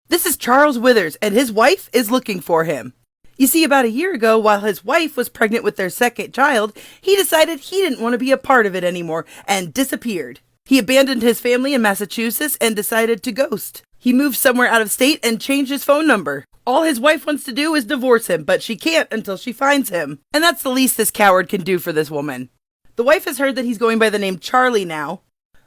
This is Charles Withers, and his wife is looking for him. You see, about a year ago, while his wife was pregnant with their second child, he decided he didn't want to be a part of it anymore and disappeared. He abandoned his family in Massachusetts and decided to ghost. He moved somewhere out of state and changed his phone number. All his wife wants to do is divorce him, but she can't until she finds him. And that's the least this coward can do for this woman. The wife has heard that he's going by the name Charlie now.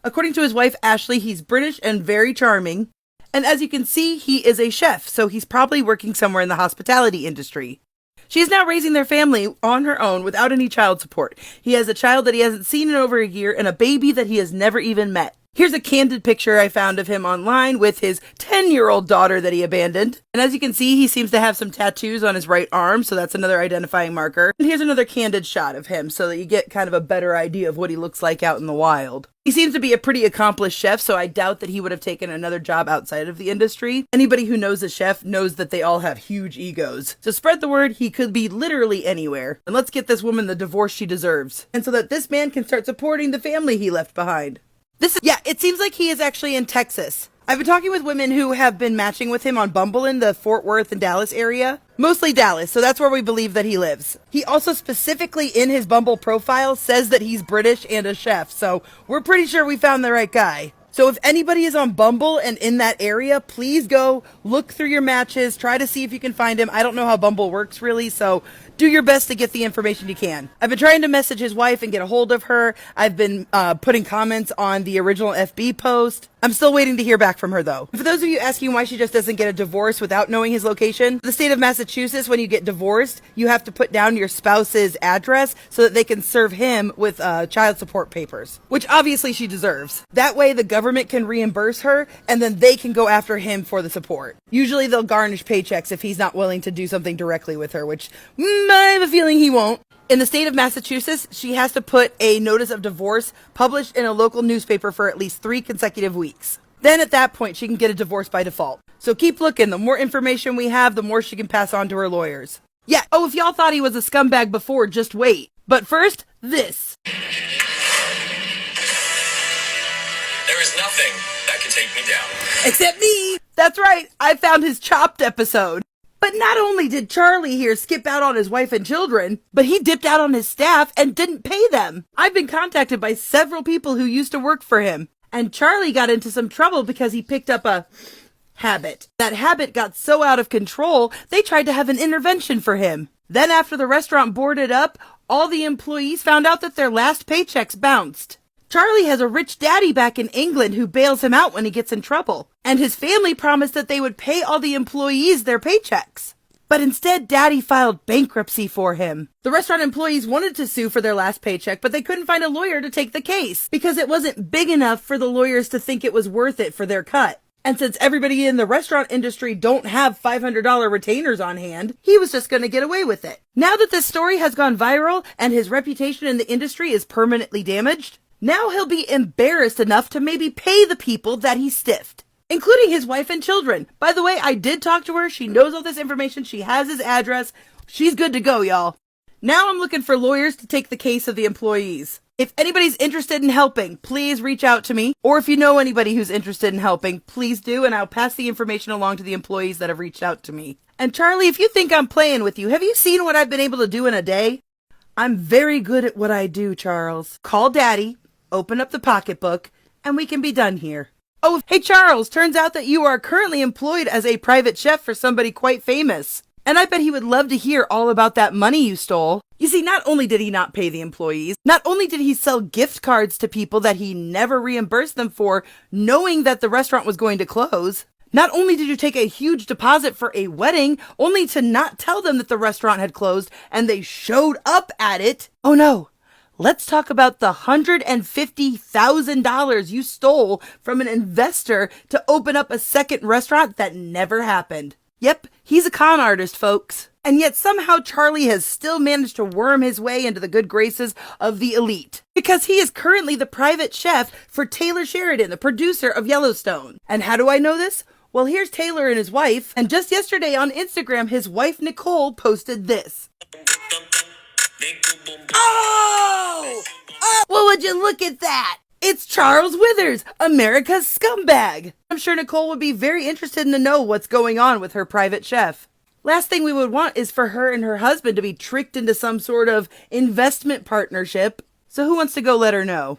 According to his wife, Ashley, he's British and very charming. And as you can see, he is a chef, so he's probably working somewhere in the hospitality industry. She is now raising their family on her own without any child support. He has a child that he hasn't seen in over a year and a baby that he has never even met. Here's a candid picture I found of him online with his 10-year-old daughter that he abandoned. And as you can see, he seems to have some tattoos on his right arm, so that's another identifying marker. And here's another candid shot of him so that you get kind of a better idea of what he looks like out in the wild. He seems to be a pretty accomplished chef, so I doubt that he would have taken another job outside of the industry. Anybody who knows a chef knows that they all have huge egos. So spread the word, he could be literally anywhere. And let's get this woman the divorce she deserves. And so that this man can start supporting the family he left behind. It seems like he is actually in Texas. I've been talking with women who have been matching with him on Bumble in the Fort Worth and Dallas area. Mostly Dallas, so that's where we believe that he lives. He also specifically in his Bumble profile says that he's British and a chef, so we're pretty sure we found the right guy. So if anybody is on Bumble and in that area, please go look through your matches, try to see if you can find him. I don't know how Bumble works really, so do your best to get the information you can. I've been trying to message his wife and get a hold of her. I've been putting comments on the original FB post. I'm still waiting to hear back from her though. For those of you asking why she just doesn't get a divorce without knowing his location, the state of Massachusetts, when you get divorced, you have to put down your spouse's address so that they can serve him with child support papers, which obviously she deserves. That way the government can reimburse her and then they can go after him for the support. Usually they'll garnish paychecks if he's not willing to do something directly with her, which I have a feeling he won't. In the state of Massachusetts, she has to put a notice of divorce published in a local newspaper for at least 3 consecutive weeks. Then at that point, she can get a divorce by default. So keep looking. The more information we have, the more she can pass on to her lawyers. Yeah. Oh, if y'all thought he was a scumbag before, just wait. But first, this. There is nothing that can take me down. Except me. That's right. I found his Chopped episode. But not only did Charlie here skip out on his wife and children, but he dipped out on his staff and didn't pay them. I've been contacted by several people who used to work for him. And Charlie got into some trouble because he picked up a habit. That habit got so out of control, they tried to have an intervention for him. Then after the restaurant boarded up, all the employees found out that their last paychecks bounced. Charlie has a rich daddy back in England who bails him out when he gets in trouble. And his family promised that they would pay all the employees their paychecks. But instead, Daddy filed bankruptcy for him. The restaurant employees wanted to sue for their last paycheck, but they couldn't find a lawyer to take the case because it wasn't big enough for the lawyers to think it was worth it for their cut. And since everybody in the restaurant industry don't have $500 retainers on hand, he was just going to get away with it. Now that this story has gone viral and his reputation in the industry is permanently damaged, now he'll be embarrassed enough to maybe pay the people that he stiffed, including his wife and children. By the way, I did talk to her. She knows all this information. She has his address. She's good to go, y'all. Now I'm looking for lawyers to take the case of the employees. If anybody's interested in helping, please reach out to me. Or if you know anybody who's interested in helping, please do, and I'll pass the information along to the employees that have reached out to me. And Charlie, if you think I'm playing with you, have you seen what I've been able to do in a day? I'm very good at what I do, Charles. Call Daddy, open up the pocketbook, and we can be done here. Oh, hey Charles, turns out that you are currently employed as a private chef for somebody quite famous. And I bet he would love to hear all about that money you stole. You see, not only did he not pay the employees, not only did he sell gift cards to people that he never reimbursed them for, knowing that the restaurant was going to close. Not only did you take a huge deposit for a wedding, only to not tell them that the restaurant had closed, and they showed up at it. Oh no. Let's talk about the $150,000 you stole from an investor to open up a second restaurant that never happened. Yep, he's a con artist, folks. And yet somehow Charlie has still managed to worm his way into the good graces of the elite. Because he is currently the private chef for Taylor Sheridan, the producer of Yellowstone. And how do I know this? Well, here's Taylor and his wife. And just yesterday on Instagram, his wife Nicole posted this. Oh! Oh! Well, would you look at that? It's Charles Withers, America's scumbag. I'm sure Nicole would be very interested to know what's going on with her private chef. Last thing we would want is for her and her husband to be tricked into some sort of investment partnership. So who wants to go let her know?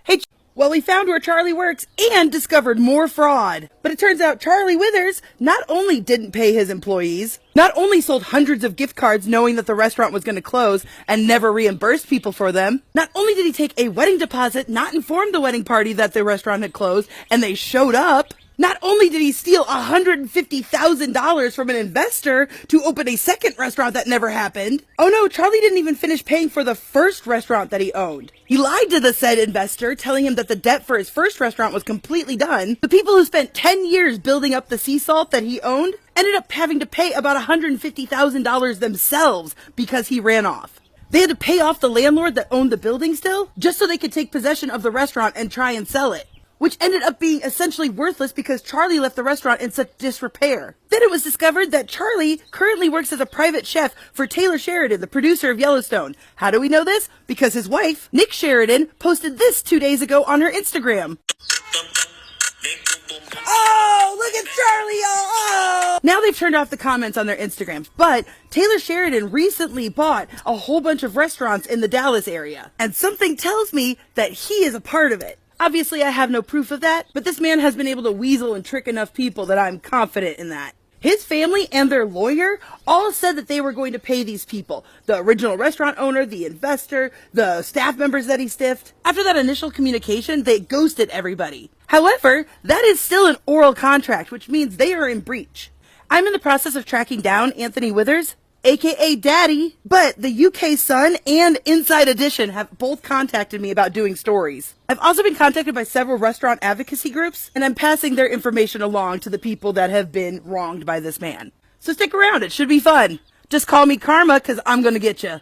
Hey, well, we found where Charlie works and discovered more fraud. But it turns out Charlie Withers not only didn't pay his employees, not only sold hundreds of gift cards knowing that the restaurant was going to close and never reimbursed people for them, not only did he take a wedding deposit, not inform the wedding party that the restaurant had closed, and they showed up, not only did he steal $150,000 from an investor to open a second restaurant that never happened. Oh no, Charlie didn't even finish paying for the first restaurant that he owned. He lied to the said investor, telling him that the debt for his first restaurant was completely done. The people who spent 10 years building up the sea salt that he owned ended up having to pay about $150,000 themselves because he ran off. They had to pay off the landlord that owned the building still, just so they could take possession of the restaurant and try and sell it, which ended up being essentially worthless because Charlie left the restaurant in such disrepair. Then it was discovered that Charlie currently works as a private chef for Taylor Sheridan, the producer of Yellowstone. How do we know this? Because his wife, Nick Sheridan, posted this 2 days ago on her Instagram. Oh, look at Charlie! Oh! Now they've turned off the comments on their Instagrams, but Taylor Sheridan recently bought a whole bunch of restaurants in the Dallas area, and something tells me that he is a part of it. Obviously, I have no proof of that, but this man has been able to weasel and trick enough people that I'm confident in that. His family and their lawyer all said that they were going to pay these people. The original restaurant owner, the investor, the staff members that he stiffed. After that initial communication, they ghosted everybody. However, that is still an oral contract, which means they are in breach. I'm in the process of tracking down Anthony Withers, aka Daddy, but the UK Sun and Inside Edition have both contacted me about doing stories. I've also been contacted by several restaurant advocacy groups, and I'm passing their information along to the people that have been wronged by this man. So stick around, it should be fun. Just call me Karma, cause I'm gonna get you.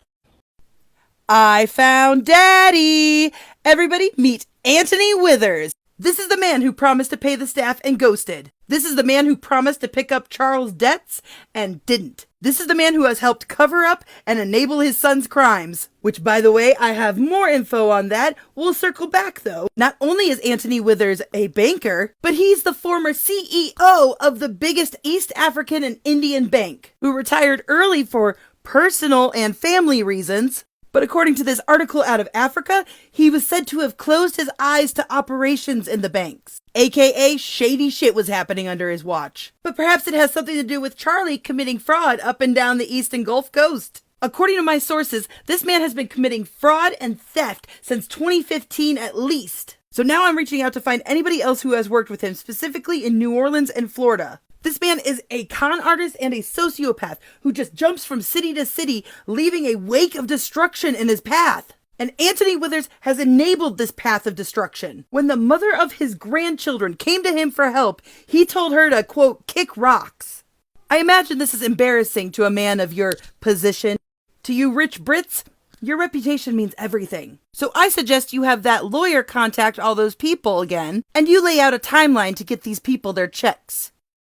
I found Daddy! Everybody meet Anthony Withers. This is the man who promised to pay the staff and ghosted. This is the man who promised to pick up Charles' debts and didn't. This is the man who has helped cover up and enable his son's crimes. Which, by the way, I have more info on that. We'll circle back, though. Not only is Anthony Withers a banker, but he's the former CEO of the biggest East African and Indian bank, who retired early for personal and family reasons. But according to this article out of Africa, he was said to have closed his eyes to operations in the banks. AKA shady shit was happening under his watch. But perhaps it has something to do with Charlie committing fraud up and down the East and Gulf Coast. According to my sources, this man has been committing fraud and theft since 2015 at least. So now I'm reaching out to find anybody else who has worked with him, specifically in New Orleans and Florida. This man is a con artist and a sociopath who just jumps from city to city, leaving a wake of destruction in his path. And Anthony Withers has enabled this path of destruction. When the mother of his grandchildren came to him for help, he told her to, quote, kick rocks. I imagine this is embarrassing to a man of your position. To you rich Brits, your reputation means everything. So I suggest you have that lawyer contact all those people again, and you lay out a timeline to get these people their checks.